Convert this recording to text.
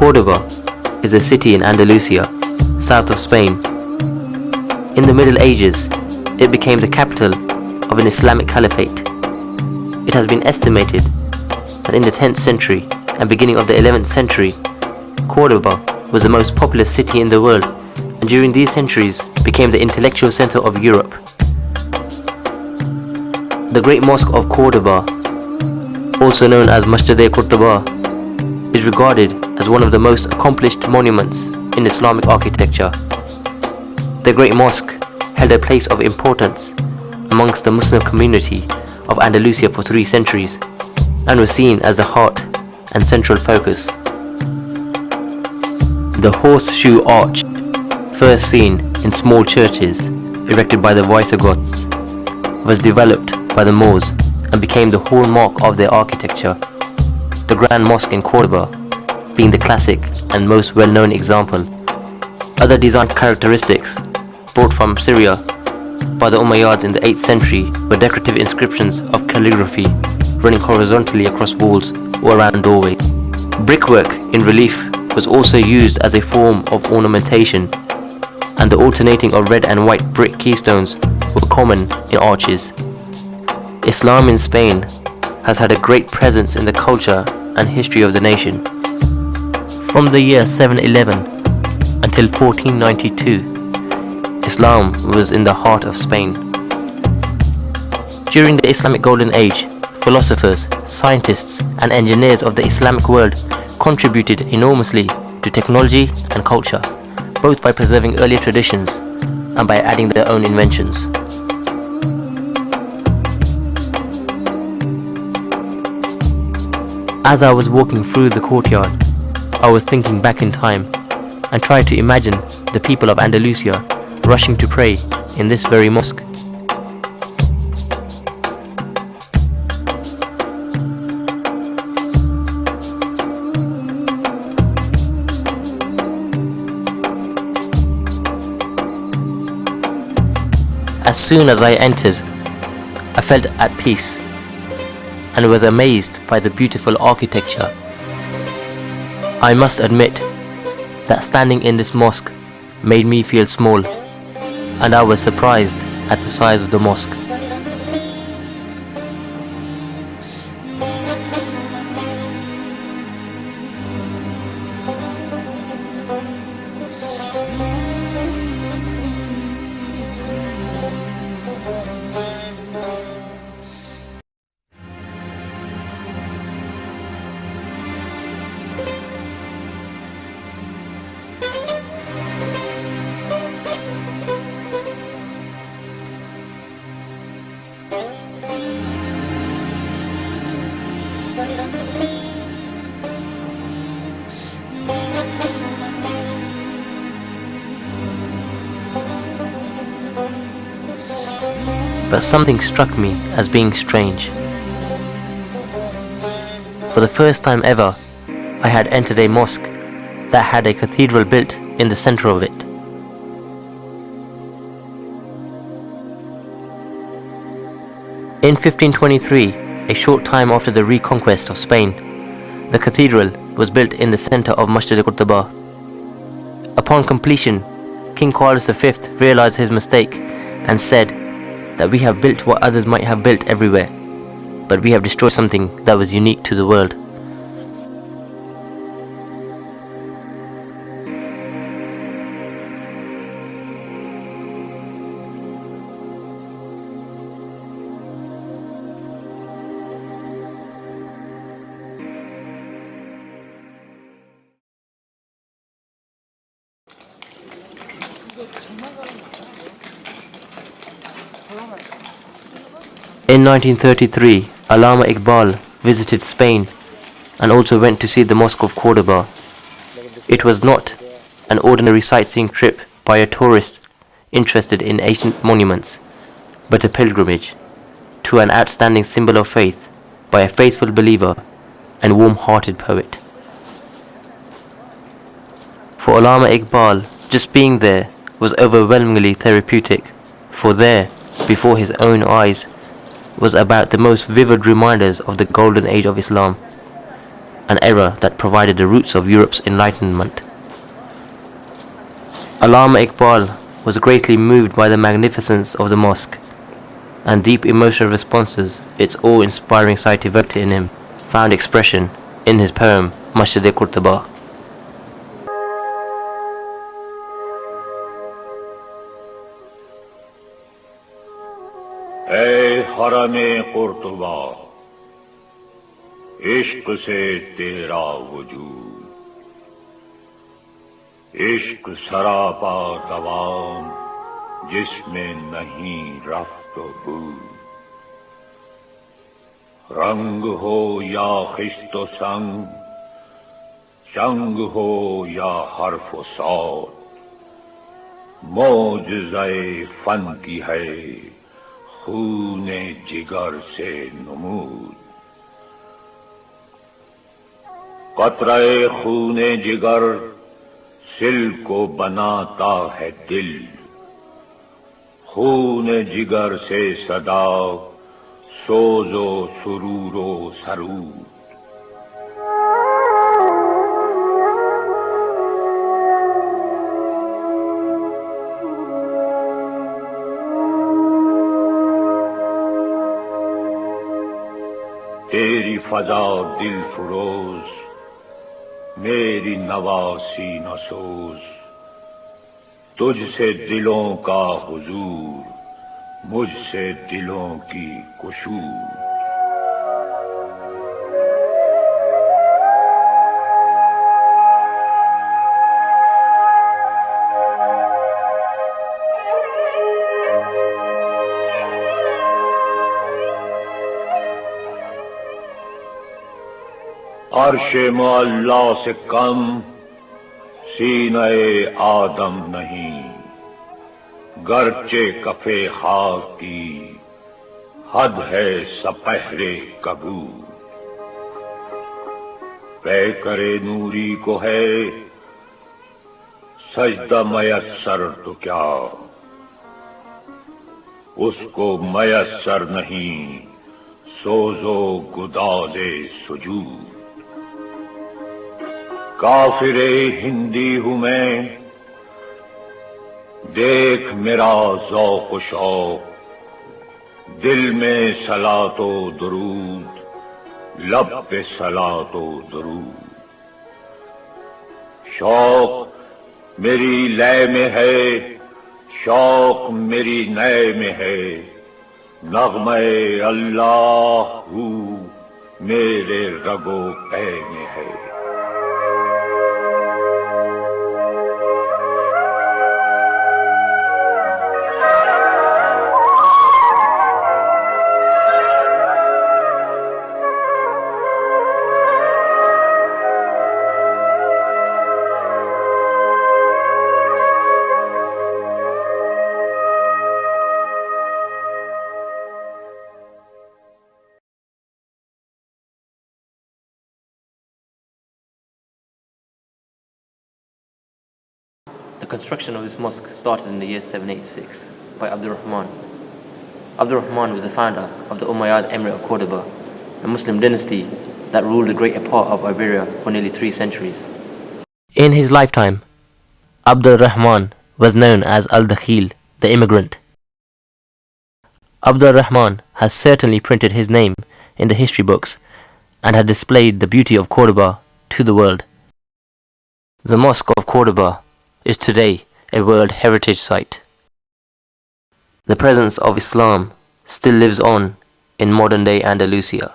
Cordoba is a city in Andalusia, south of Spain. In the Middle Ages, it became the capital of an Islamic caliphate. It has been estimated that in the 10th century and beginning of the 11th century, Cordoba was the most populous city in the world, and during these centuries became the intellectual center of Europe. The Great Mosque of Cordoba, also known as Masjid Qurtaba, is regarded as one of the most accomplished monuments in Islamic architecture. The Great Mosque held a place of importance amongst the Muslim community of Andalusia for 3 centuries and was seen as the heart and central focus. The horseshoe arch, first seen in small churches erected by the Visigoths, was developed by the Moors and became the hallmark of their architecture. The Grand Mosque in Cordoba being the classic and most well-known example. Other design characteristics brought from Syria by the Umayyads in the 8th century were decorative inscriptions of calligraphy running horizontally across walls or around doorways. Brickwork in relief was also used as a form of ornamentation, and the alternating of red and white brick keystones were common in arches. Islam in Spain has had a great presence in the culture and history of the nation. From the year 711 until 1492, Islam was in the heart of Spain. During the Islamic Golden Age, philosophers, scientists and engineers of the Islamic world contributed enormously to technology and culture, both by preserving earlier traditions and by adding their own inventions. As I was walking through the courtyard, I was thinking back in time and tried to imagine the people of Andalusia rushing to pray in this very mosque. As soon as I entered, I felt at peace and was amazed by the beautiful architecture. I must admit that standing in this mosque made me feel small, and I was surprised at the size of the mosque. But something struck me as being strange. For the first time ever, I had entered a mosque that had a cathedral built in the center of it. In 1523, a short time after the reconquest of Spain, the cathedral was built in the center of Masjid Qurtaba. Upon completion, King Carlos V realized his mistake and said that we have built what others might have built everywhere, but we have destroyed something that was unique to the world. In 1933, Allama Iqbal visited Spain and also went to see the Mosque of Cordoba. It was not an ordinary sightseeing trip by a tourist interested in ancient monuments, but a pilgrimage to an outstanding symbol of faith by a faithful believer and warm-hearted poet. For Allama Iqbal, just being there was overwhelmingly therapeutic, for there, before his own eyes, was about the most vivid reminders of the golden age of Islam. an era that provided the roots of Europe's enlightenment. Allama Iqbal was greatly moved by the magnificence of the mosque, and deep emotional responses its awe-inspiring sight evoked in him found expression in his poem Masjid Qurtaba. ऐ हरमे कुर्तुबा, इश्क से तेरा वजूद, इश्क सरापा दवाम जिसमें नहीं रफ्त बूद, रंग हो या खिस्त संग, चंग हो या हर्फ सौत, मौजज़े फन की है खूने जिगर से नमूद। कतरे खूने जिगर सिल को बनाता है दिल, खूने जिगर से सदा सोजो सुरूरो सरूद। तेरी फजा दिल फरोज, मेरी नवासी नसोज, तुझसे दिलों का हुजूर, मुझसे दिलों की कुशूर। अर्शे मुअल्ला से कम सीने आदम नहीं, गर्चे कफे खाक की हद है सपहरे कबूल। पैकरे नूरी को है सजदा मयस्सर तो क्या, उसको मयस्सर नहीं सोजो गुदाजे सुजूद। काफिरे हिंदी हूं मैं, देख मेरा ज़ौक़ शौक़, दिल में सलातो दुरूद, लब पे सलातो दुरूद। शौक़ मेरी लय में है, शौक़ मेरी नय में है, नग़्मे अल्लाह हू मेरे रगो पै में है। The construction of this mosque started in the year 786 by Abdul Rahman. Abdul Rahman was the founder of the Umayyad Emirate of Cordoba, a Muslim dynasty that ruled a greater part of Iberia for nearly 3 centuries. In his lifetime, Abdul Rahman was known as Al-Dakhil, the immigrant. Abdul Rahman has certainly printed his name in the history books and had displayed the beauty of Cordoba to the world. The Mosque of Cordoba is today a World Heritage Site. The presence of Islam still lives on in modern-day Andalusia.